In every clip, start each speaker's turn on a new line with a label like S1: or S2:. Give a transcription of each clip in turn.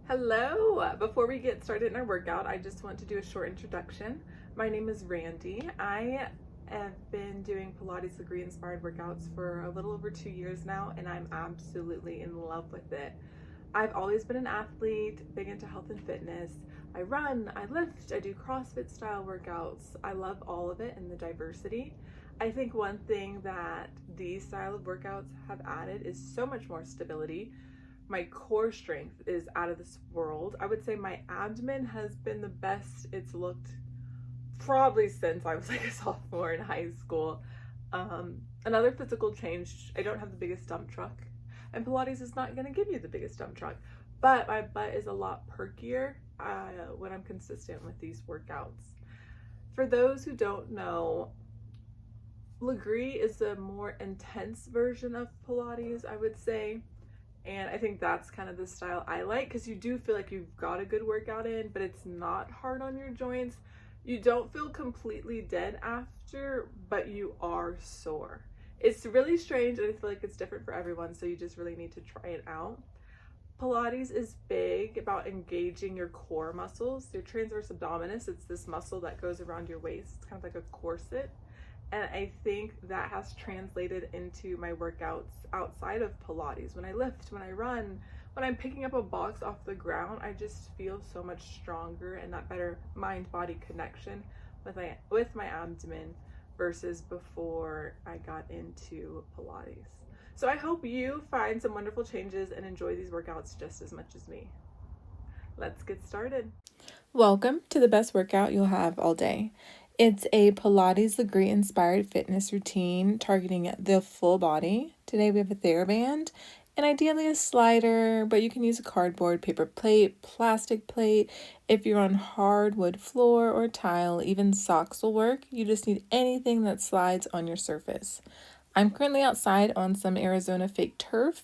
S1: Hello! Before we get started in our workout, I just want to do a short introduction. My name is Randy. I have been doing Pilates Lagree-inspired workouts for a little over 2 years now, and I'm absolutely in love with it. I've always been an athlete, big into health and fitness. I run, I lift, I do CrossFit style workouts. I love all of it and the diversity. I think one thing that these style of workouts have added is so much more stability. My core strength is out of this world. I would say my abdomen has been the best it's looked probably since I was like a sophomore in high school. Another physical change, I don't have the biggest dump truck, and Pilates is not going to give you the biggest dump truck, but my butt is a lot perkier when I'm consistent with these workouts. For those who don't know, Lagree is a more intense version of Pilates, I would say. And I think that's kind of the style I like, because you do feel like you've got a good workout in, but it's not hard on your joints. You don't feel completely dead after, but you are sore. It's really strange, and I feel like it's different for everyone, so you just really need to try it out. Pilates is big about engaging your core muscles, your transverse abdominis. It's this muscle that goes around your waist. It's kind of like a corset. And I think that has translated into my workouts outside of Pilates. When I lift, when I run, when I'm picking up a box off the ground, I just feel so much stronger and that better mind-body connection with my abdomen versus before I got into Pilates. So I hope you find some wonderful changes and enjoy these workouts just as much as me. Let's get started.
S2: Welcome to the best workout you'll have all day. It's a Pilates Lagree-inspired fitness routine targeting the full body. Today we have a TheraBand and ideally a slider, but you can use a cardboard, paper plate, plastic plate. If you're on hardwood floor or tile, even socks will work. You just need anything that slides on your surface. I'm currently outside on some Arizona fake turf,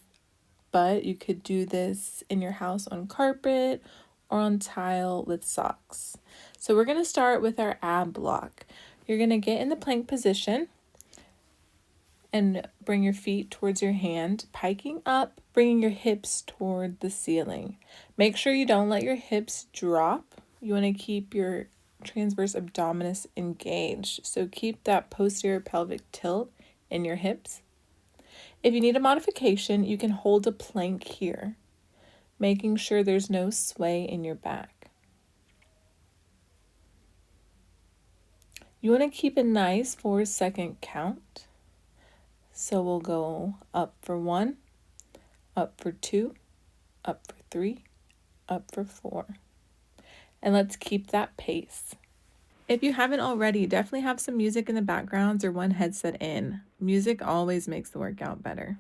S2: but you could do this in your house on carpet or on tile with socks. So we're going to start with our ab block. You're going to get in the plank position and bring your feet towards your hand, piking up, bringing your hips toward the ceiling. Make sure you don't let your hips drop. You want to keep your transverse abdominis engaged. So keep that posterior pelvic tilt in your hips. If you need a modification, you can hold a plank here, making sure there's no sway in your back. You want to keep a nice 4-second count. So we'll go up for 1, up for 2, up for 3, up for 4. And let's keep that pace. If you haven't already, definitely have some music in the background or one headset in. Music always makes the workout better.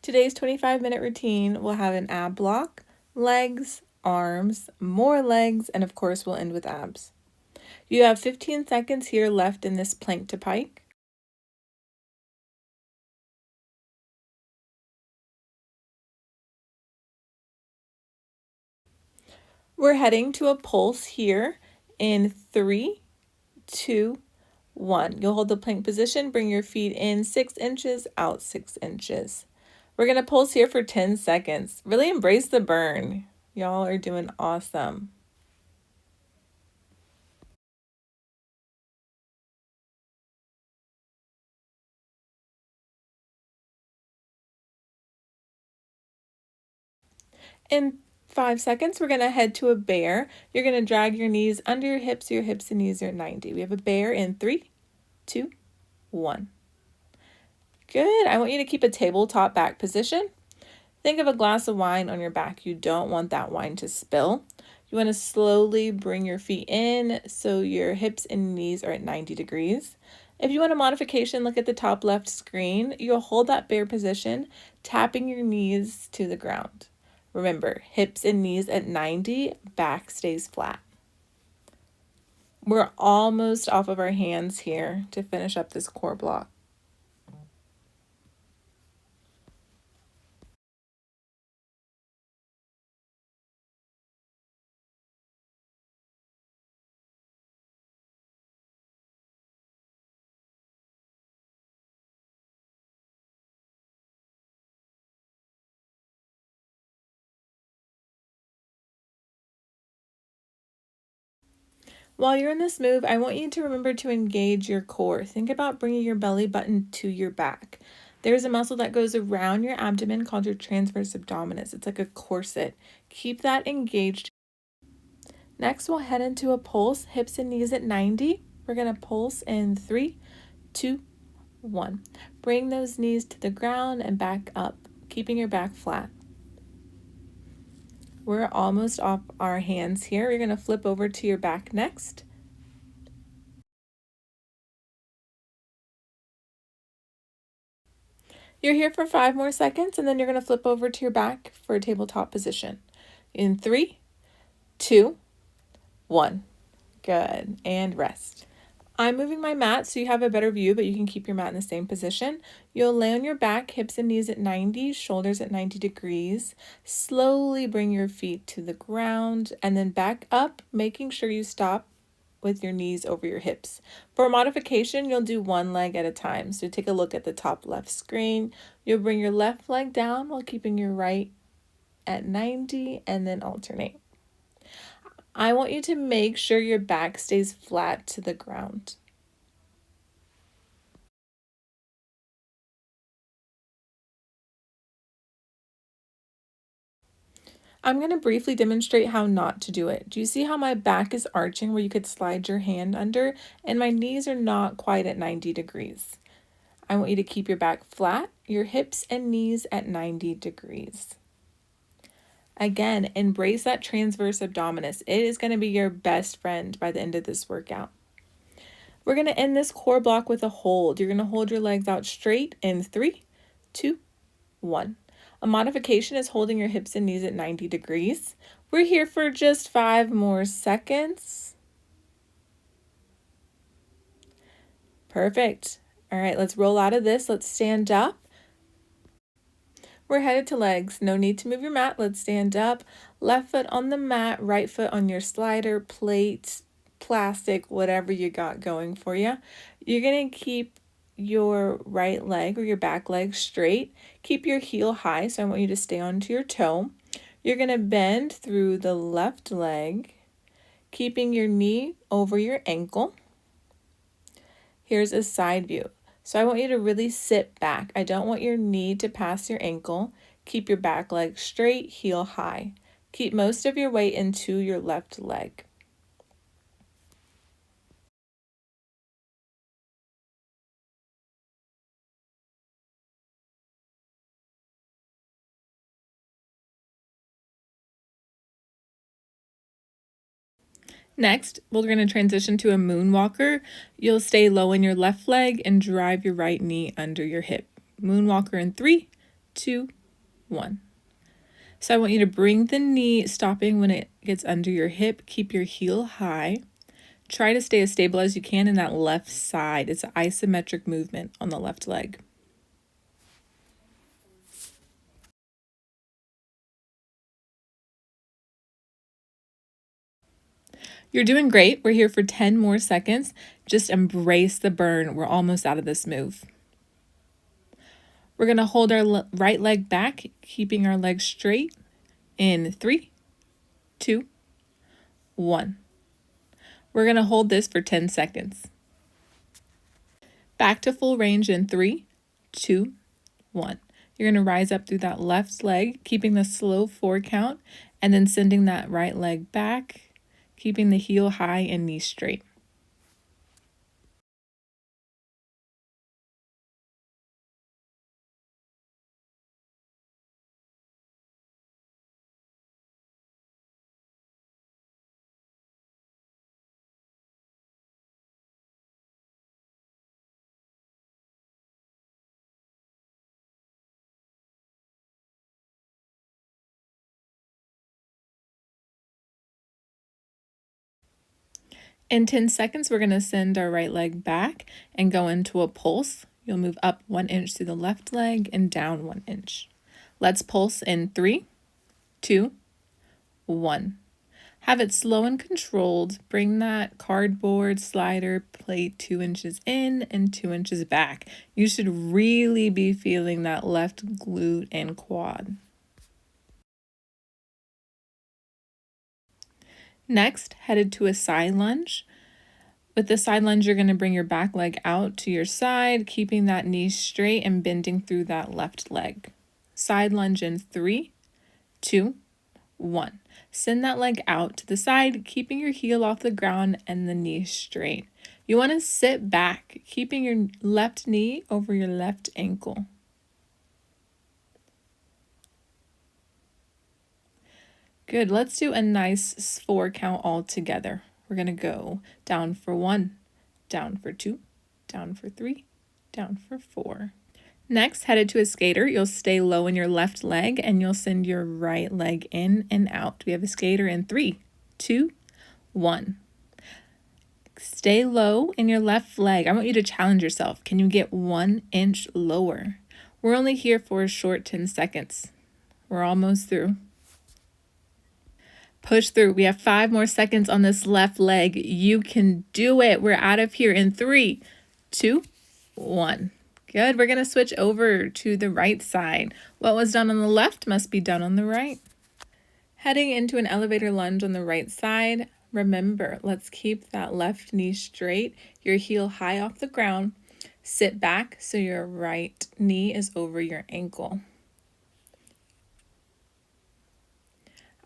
S2: Today's 25-minute routine will have an ab block, legs, arms, more legs, and of course we'll end with abs. You have 15 seconds here left in this plank to pike. We're heading to a pulse here in 3, 2, 1. You'll hold the plank position, bring your feet in 6 inches, out 6 inches. We're going to pulse here for 10 seconds. Really embrace the burn. Y'all are doing awesome. In 5 seconds, we're going to head to a bear. You're going to drag your knees under your hips and knees are at 90. We have a bear in 3, 2, 1. Good. I want you to keep a tabletop back position. Think of a glass of wine on your back. You don't want that wine to spill. You want to slowly bring your feet in so your hips and knees are at 90 degrees. If you want a modification, look at the top left screen. You'll hold that bear position, tapping your knees to the ground. Remember, hips and knees at 90, back stays flat. We're almost off of our hands here to finish up this core block. While you're in this move, I want you to remember to engage your core. Think about bringing your belly button to your back. There's a muscle that goes around your abdomen called your transverse abdominis. It's like a corset. Keep that engaged. Next, we'll head into a pulse, hips and knees at 90. We're going to pulse in 3, 2, 1. Bring those knees to the ground and back up, keeping your back flat. We're almost off our hands here. You're going to flip over to your back next. You're here for 5 more seconds, and then you're going to flip over to your back for a tabletop position. In 3, 2, 1. Good. And rest. I'm moving my mat so you have a better view, but you can keep your mat in the same position. You'll lay on your back, hips and knees at 90, shoulders at 90 degrees. Slowly bring your feet to the ground and then back up, making sure you stop with your knees over your hips. For a modification, you'll do one leg at a time. So take a look at the top left screen. You'll bring your left leg down while keeping your right at 90 and then alternate. I want you to make sure your back stays flat to the ground. I'm going to briefly demonstrate how not to do it. Do you see how my back is arching where you could slide your hand under, and my knees are not quite at 90 degrees? I want you to keep your back flat, your hips and knees at 90 degrees. Again, embrace that transverse abdominis. It is going to be your best friend by the end of this workout. We're going to end this core block with a hold. You're going to hold your legs out straight in 3, 2, 1. A modification is holding your hips and knees at 90 degrees. We're here for just 5 more seconds. Perfect. All right, let's roll out of this. Let's stand up. We're headed to legs. No need to move your mat. Let's stand up. Left foot on the mat, right foot on your slider, plate, plastic, whatever you got going for you. You're going to keep your right leg or your back leg straight. Keep your heel high, so I want you to stay onto your toe. You're going to bend through the left leg, keeping your knee over your ankle. Here's a side view. So I want you to really sit back. I don't want your knee to pass your ankle. Keep your back leg straight, heel high. Keep most of your weight into your left leg. Next, we're going to transition to a moonwalker. You'll stay low in your left leg and drive your right knee under your hip. Moonwalker in 3, 2, 1. So I want you to bring the knee, stopping when it gets under your hip. Keep your heel high. Try to stay as stable as you can in that left side. It's an isometric movement on the left leg. You're doing great. We're here for 10 more seconds. Just embrace the burn. We're almost out of this move. We're going to hold our right leg back, keeping our legs straight in 3, 2, 1. We're going to hold this for 10 seconds. Back to full range in 3, 2, 1. You're going to rise up through that left leg, keeping the slow 4 count, and then sending that right leg back, keeping the heel high and knee straight. In 10 seconds, we're going to send our right leg back and go into a pulse. You'll move up 1 inch through the left leg and down 1 inch. Let's pulse in 3, 2, 1. Have it slow and controlled. Bring that cardboard slider plate 2 inches in and 2 inches back. You should really be feeling that left glute and quad. Next, headed to a side lunge. With the side lunge, you're going to bring your back leg out to your side, keeping that knee straight and bending through that left leg. Side lunge in 3, 2, 1. Send that leg out to the side, keeping your heel off the ground and the knee straight. You want to sit back, keeping your left knee over your left ankle. Good. Let's do a nice 4 count all together. We're going to go down for 1, down for 2, down for 3, down for 4. Next, headed to a skater, you'll stay low in your left leg and you'll send your right leg in and out. We have a skater in 3, 2, 1. Stay low in your left leg. I want you to challenge yourself. Can you get 1 inch lower? We're only here for a short 10 seconds. We're almost through. Push through. We have 5 more seconds on this left leg. You can do it. We're out of here in 3, 2, 1. Good. We're going to switch over to the right side. What was done on the left must be done on the right. Heading into an elevator lunge on the right side. Remember, let's keep that left knee straight, your heel high off the ground. Sit back so your right knee is over your ankle.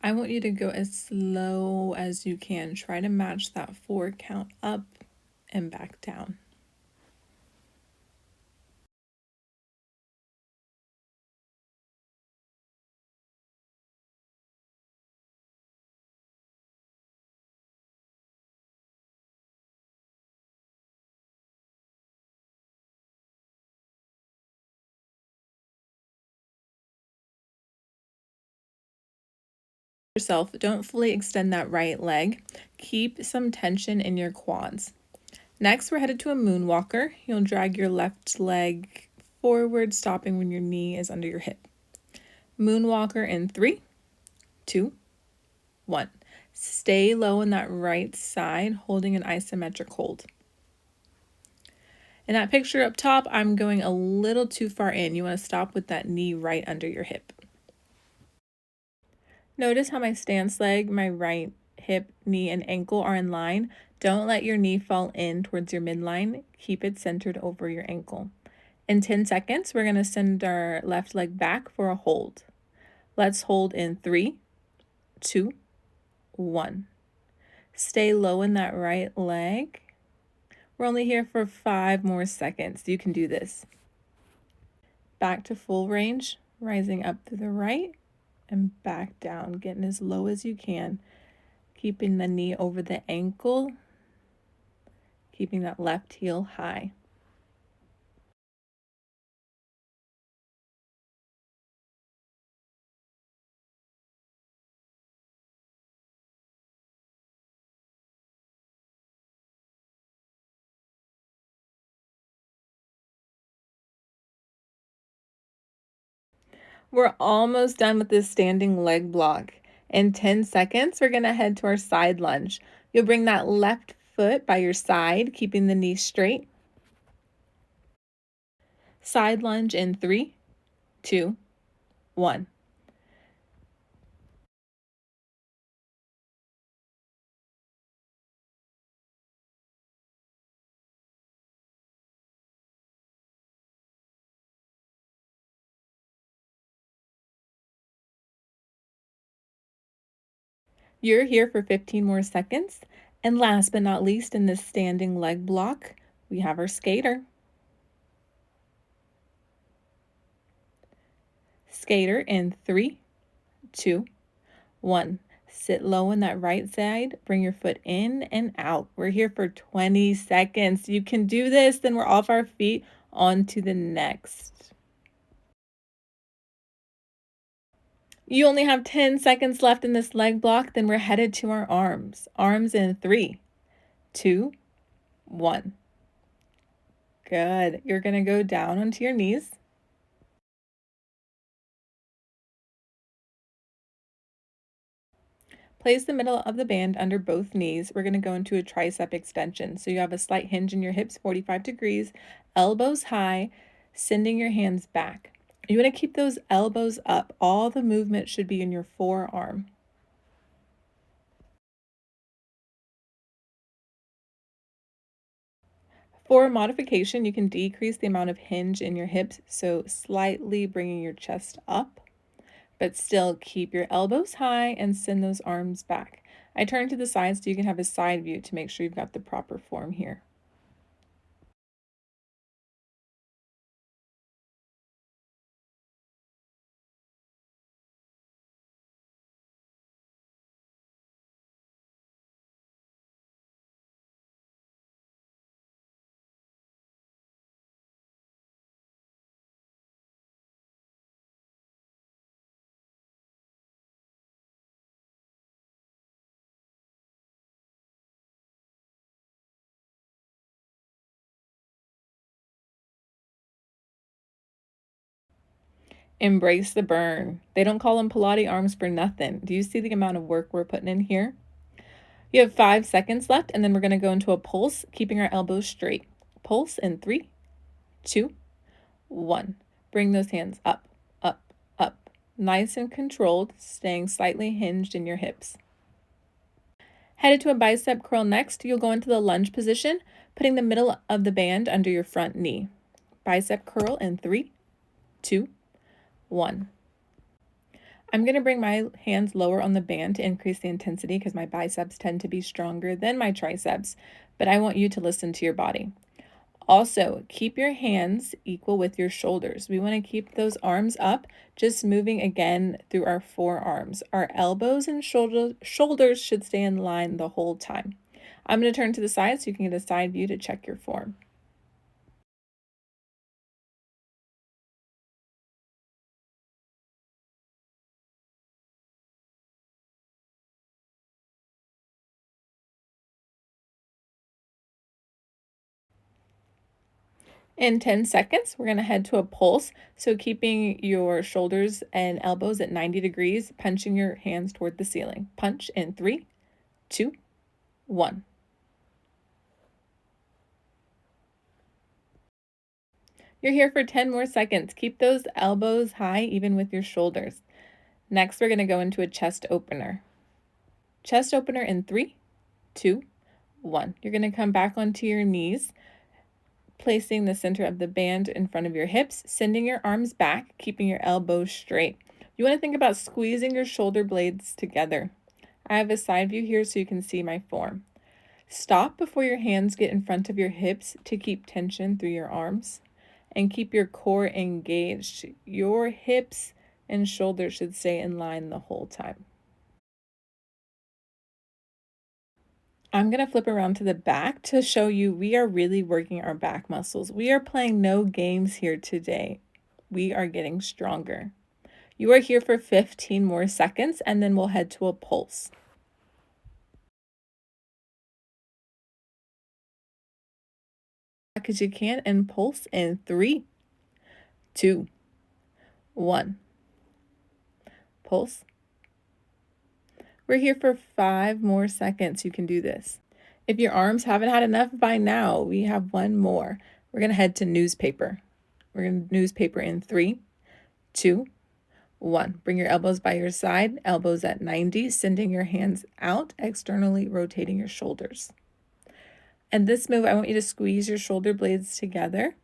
S2: I want you to go as slow as you can. Try to match that 4 count up and back down. Yourself, don't fully extend that right leg. Keep some tension in your quads. Next, we're headed to a moonwalker. You'll drag your left leg forward, stopping when your knee is under your hip. Moonwalker in 3, 2, 1. Stay low on that right side, holding an isometric hold. In that picture up top, I'm going a little too far in. You want to stop with that knee right under your hip. Notice how my stance leg, my right hip, knee, and ankle are in line. Don't let your knee fall in towards your midline. Keep it centered over your ankle. In 10 seconds, we're going to send our left leg back for a hold. Let's hold in 3, 2, 1. Stay low in that right leg. We're only here for 5 more seconds. You can do this. Back to full range, rising up to the right and back down, getting as low as you can, keeping the knee over the ankle, keeping that left heel high. We're almost done with this standing leg block. In 10 seconds, we're going to head to our side lunge. You'll bring that left foot by your side, keeping the knee straight. Side lunge in 3, 2, 1. You're here for 15 more seconds. And last but not least, in this standing leg block, we have our skater. Skater in 3, 2, 1. Sit low on that right side. Bring your foot in and out. We're here for 20 seconds. You can do this. Then we're off our feet on to the next. You only have 10 seconds left in this leg block. Then we're headed to our arms. Arms in 3, 2, 1. Good. You're going to go down onto your knees. Place the middle of the band under both knees. We're going to go into a tricep extension. So you have a slight hinge in your hips, 45 degrees, elbows high, sending your hands back. You want to keep those elbows up. All the movement should be in your forearm. For modification, you can decrease the amount of hinge in your hips, so slightly bringing your chest up, but still keep your elbows high and send those arms back. I turn to the side so you can have a side view to make sure you've got the proper form here. Embrace the burn. They don't call them Pilates arms for nothing. Do you see the amount of work we're putting in here? You have 5 seconds left, and then we're going to go into a pulse, keeping our elbows straight. Pulse in 3, 2, 1. Bring those hands up, up, up. Nice and controlled, staying slightly hinged in your hips. Headed to a bicep curl next, you'll go into the lunge position, putting the middle of the band under your front knee. Bicep curl in 3, 2, 1. I'm going to bring my hands lower on the band to increase the intensity because my biceps tend to be stronger than my triceps, but I want you to listen to your body. Also, keep your hands equal with your shoulders. We want to keep those arms up, just moving again through our forearms. Our elbows and shoulders should stay in line the whole time. I'm going to turn to the side so you can get a side view to check your form. In 10 seconds, we're going to head to a pulse. So keeping your shoulders and elbows at 90 degrees, punching your hands toward the ceiling. Punch in 3, 2, 1. You're here for 10 more seconds. Keep those elbows high, even with your shoulders. Next, we're going to go into a chest opener. Chest opener in 3, 2, 1. You're going to come back onto your knees, placing the center of the band in front of your hips, sending your arms back, keeping your elbows straight. You want to think about squeezing your shoulder blades together. I have a side view here so you can see my form. Stop before your hands get in front of your hips to keep tension through your arms, and keep your core engaged. Your hips and shoulders should stay in line the whole time. I'm going to flip around to the back to show you we are really working our back muscles. We are playing no games here today. We are getting stronger. You are here for 15 more seconds, and then we'll head to a pulse. Back as you can and pulse in 3, 2, 1. Pulse. We're here for 5 more seconds. You can do this. If your arms haven't had enough by now, we have one more. We're going to head to newspaper. We're going to newspaper in 3, 2, 1. Bring your elbows by your side, elbows at 90, sending your hands out, externally rotating your shoulders. And this move, I want you to squeeze your shoulder blades together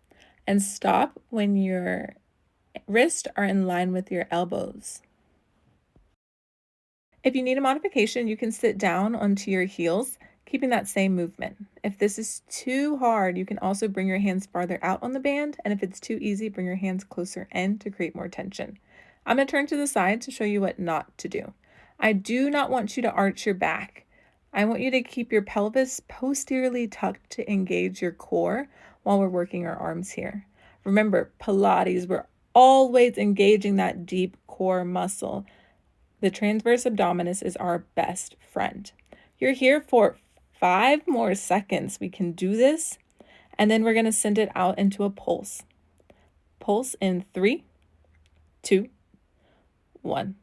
S2: and stop when your wrists are in line with your elbows. If you need a modification, you can sit down onto your heels, keeping that same movement. If this is too hard, you can also bring your hands farther out on the band, and if it's too easy, bring your hands closer in to create more tension. I'm going to turn to the side to show you what not to do. I do not want you to arch your back. I want you to keep your pelvis posteriorly tucked to engage your core while we're working our arms here. Remember, Pilates, we're always engaging that deep core muscle. The transverse abdominis is our best friend. You're here for 5 more seconds. We can do this, and then we're going to send it out into a pulse. Pulse in 3, 2, 1.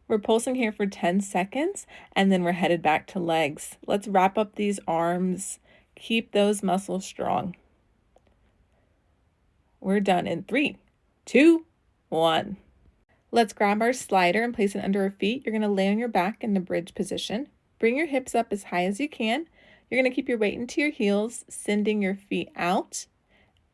S2: We're pulsing here for 10 seconds, and then we're headed back to legs. Let's wrap up these arms. Keep those muscles strong. We're done in 3, 2, 1. Let's grab our slider and place it under our feet. You're going to lay on your back in the bridge position. Bring your hips up as high as you can. You're going to keep your weight into your heels, sending your feet out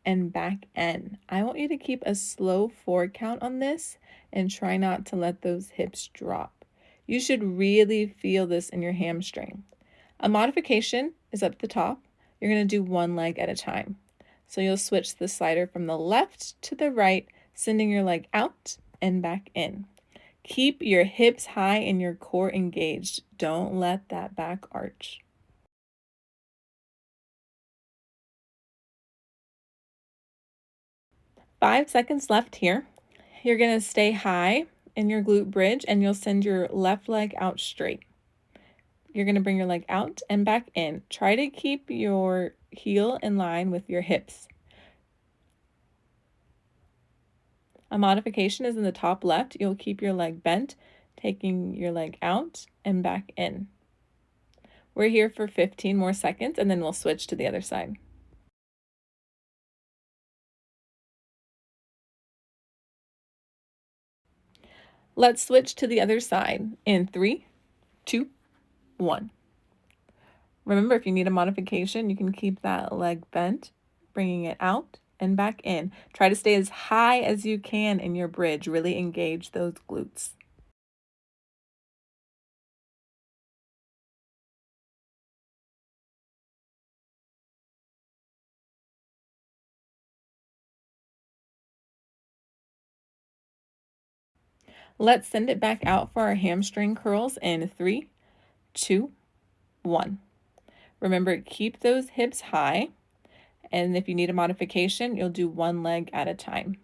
S2: and back in. I want you to keep a slow 4 count on this and try not to let those hips drop. You should really feel this in your hamstring. A modification is up at the top. You're going to do one leg at a time. So you'll switch the slider from the left to the right, sending your leg out and back in. Keep your hips high and your core engaged. Don't let that back arch. Five seconds left here. You're going to stay high in your glute bridge and you'll send your left leg out straight. You're going to bring your leg out and back in. Try to keep your heel in line with your hips. A modification is in the top left. You'll keep your leg bent, taking your leg out and back in. We're here for 15 more seconds and then we'll switch to the other side. Let's switch to the other side in 3, 2, 1. Remember, if you need a modification, you can keep that leg bent, bringing it out and back in. Try to stay as high as you can in your bridge. Really engage those glutes. Let's send it back out for our hamstring curls in 3, 2, 1. Remember, keep those hips high, and if you need a modification, you'll do one leg at a time.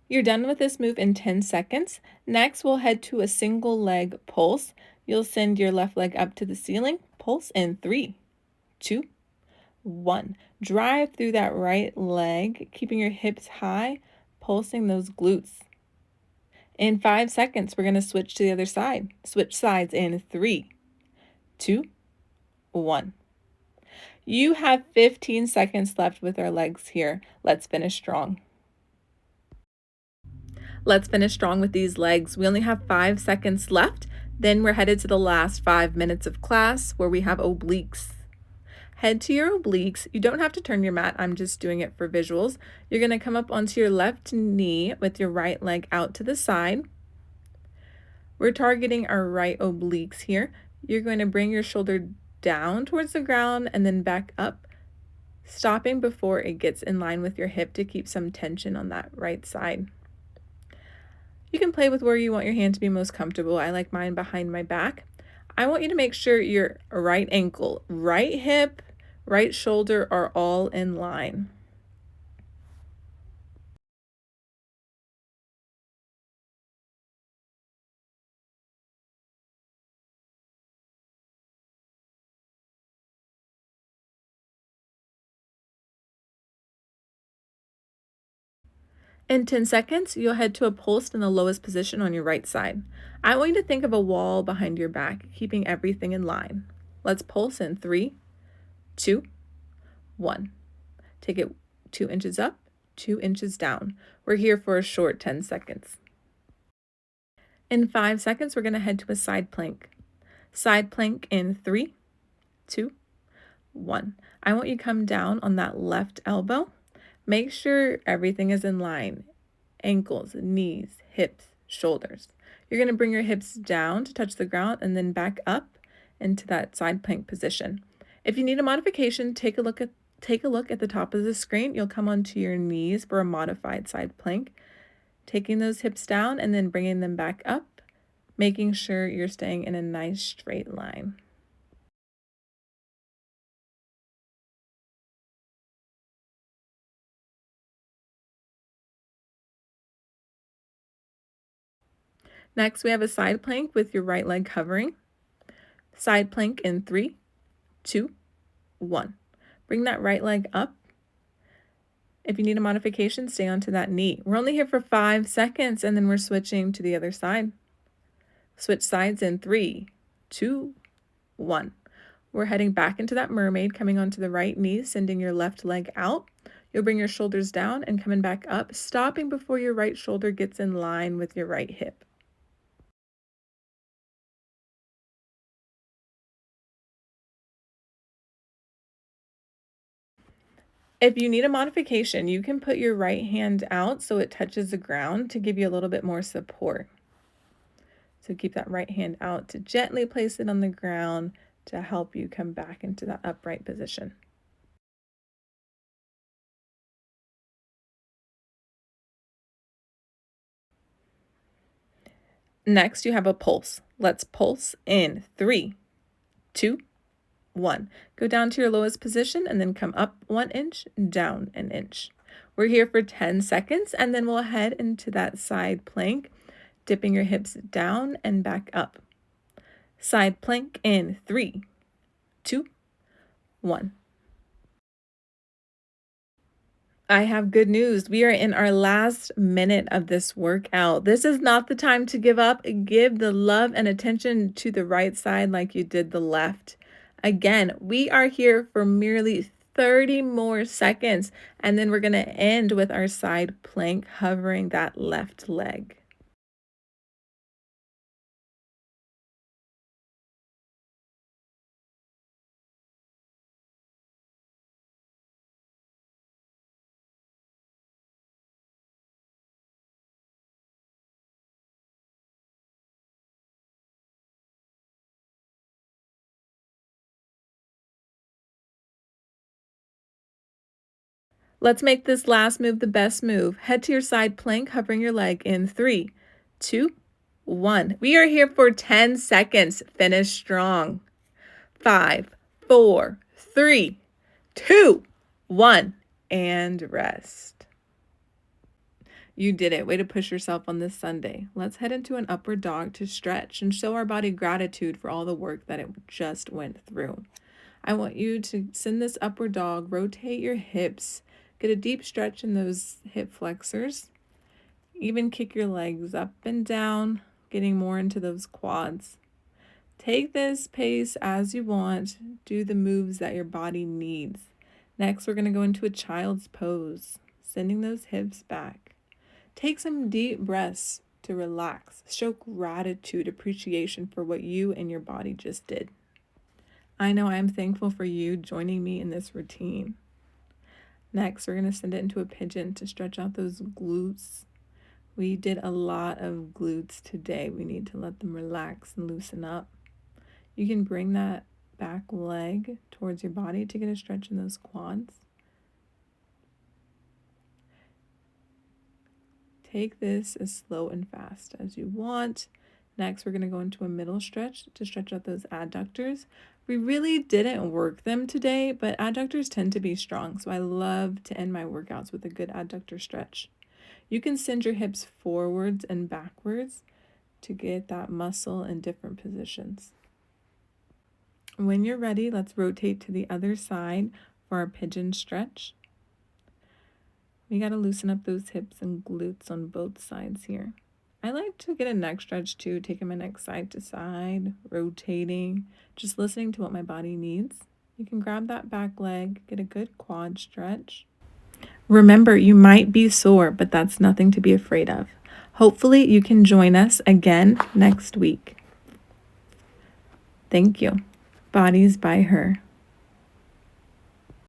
S2: You're done with this move in 10 seconds. Next, we'll head to a single leg pulse. You'll send your left leg up to the ceiling. Pulse in 3, 2, 1. Drive through that right leg, keeping your hips high, pulsing those glutes. In 5 seconds, we're going to switch to the other side. Switch sides in 3, 2, 1. You have 15 seconds left with our legs here. Let's finish strong. Let's finish strong with these legs. We only have 5 seconds left. Then we're headed to the last 5 minutes of class where we have obliques. Head to your obliques. You don't have to turn your mat. I'm just doing it for visuals. You're going to come up onto your left knee with your right leg out to the side. We're targeting our right obliques here. You're going to bring your shoulder down towards the ground and then back up, stopping before it gets in line with your hip to keep some tension on that right side. You can play with where you want your hand to be most comfortable. I like mine behind my back. I want you to make sure your right ankle, right hip, right shoulder are all in line. In 10 seconds, you'll head to a pulse in the lowest position on your right side. I want you to think of a wall behind your back, keeping everything in line. Let's pulse in 3, 2, 1. Take it 2 inches up, 2 inches down. We're here for a short 10 seconds. In 5 seconds, we're going to head to a side plank. Side plank in 3, 2, 1. I want you to come down on that left elbow. Make sure everything is in line. Ankles, knees, hips, shoulders. You're going to bring your hips down to touch the ground and then back up into that side plank position. If you need a modification, take a look at the top of the screen. You'll come onto your knees for a modified side plank, taking those hips down and then bringing them back up, making sure you're staying in a nice straight line. Next, we have a side plank with your right leg hovering. Side plank in 3, 2, 1. Bring that right leg up. If you need a modification, stay onto that knee. We're only here for 5 seconds and then we're switching to the other side. Switch sides in 3, 2, 1. We're heading back into that mermaid, coming onto the right knee, sending your left leg out. You'll bring your shoulders down and coming back up, stopping before your right shoulder gets in line with your right hip. If you need a modification, you can put your right hand out so it touches the ground to give you a little bit more support. So keep that right hand out to gently place it on the ground to help you come back into that upright position. Next, you have a pulse. Let's pulse in 3, 2, 1. Go down to your lowest position and then come up 1 inch, down an inch. We're here for 10 seconds and then we'll head into that side plank, dipping your hips down and back up. Side plank in 3, 2, 1. I have good news. We are in our last minute of this workout. This is not the time to give up. Give the love and attention to the right side like you did the left. Again, we are here for merely 30 more seconds, and then we're going to end with our side plank, hovering that left leg. Let's make this last move the best move. Head to your side plank, hovering your leg in 3, 2, 1. We are here for 10 seconds. Finish strong. 5, 4, 3, 2, 1, and rest. You did it. Way to push yourself on this Sunday. Let's head into an upward dog to stretch and show our body gratitude for all the work that it just went through. I want you to send this upward dog, rotate your hips, get a deep stretch in those hip flexors, even kick your legs up and down, getting more into those quads. Take this pace as you want. Do the moves that your body needs. Next, we're going to go into a child's pose, sending those hips back. Take some deep breaths to relax. Show gratitude, appreciation for what you and your body just did. I know I'm thankful for you joining me in this routine. Next, we're going to send it into a pigeon to stretch out those glutes. We did a lot of glutes today. We need to let them relax and loosen up. You can bring that back leg towards your body to get a stretch in those quads. Take this as slow and fast as you want. Next, we're going to go into a middle stretch to stretch out those adductors. We really didn't work them today, but adductors tend to be strong, so I love to end my workouts with a good adductor stretch. You can send your hips forwards and backwards to get that muscle in different positions. When you're ready, let's rotate to the other side for our pigeon stretch. We got to loosen up those hips and glutes on both sides here. I like to get a neck stretch too, taking my neck side to side, rotating, just listening to what my body needs. You can grab that back leg, get a good quad stretch. Remember, you might be sore, but that's nothing to be afraid of. Hopefully, you can join us again next week. Thank you. Bodies by Her.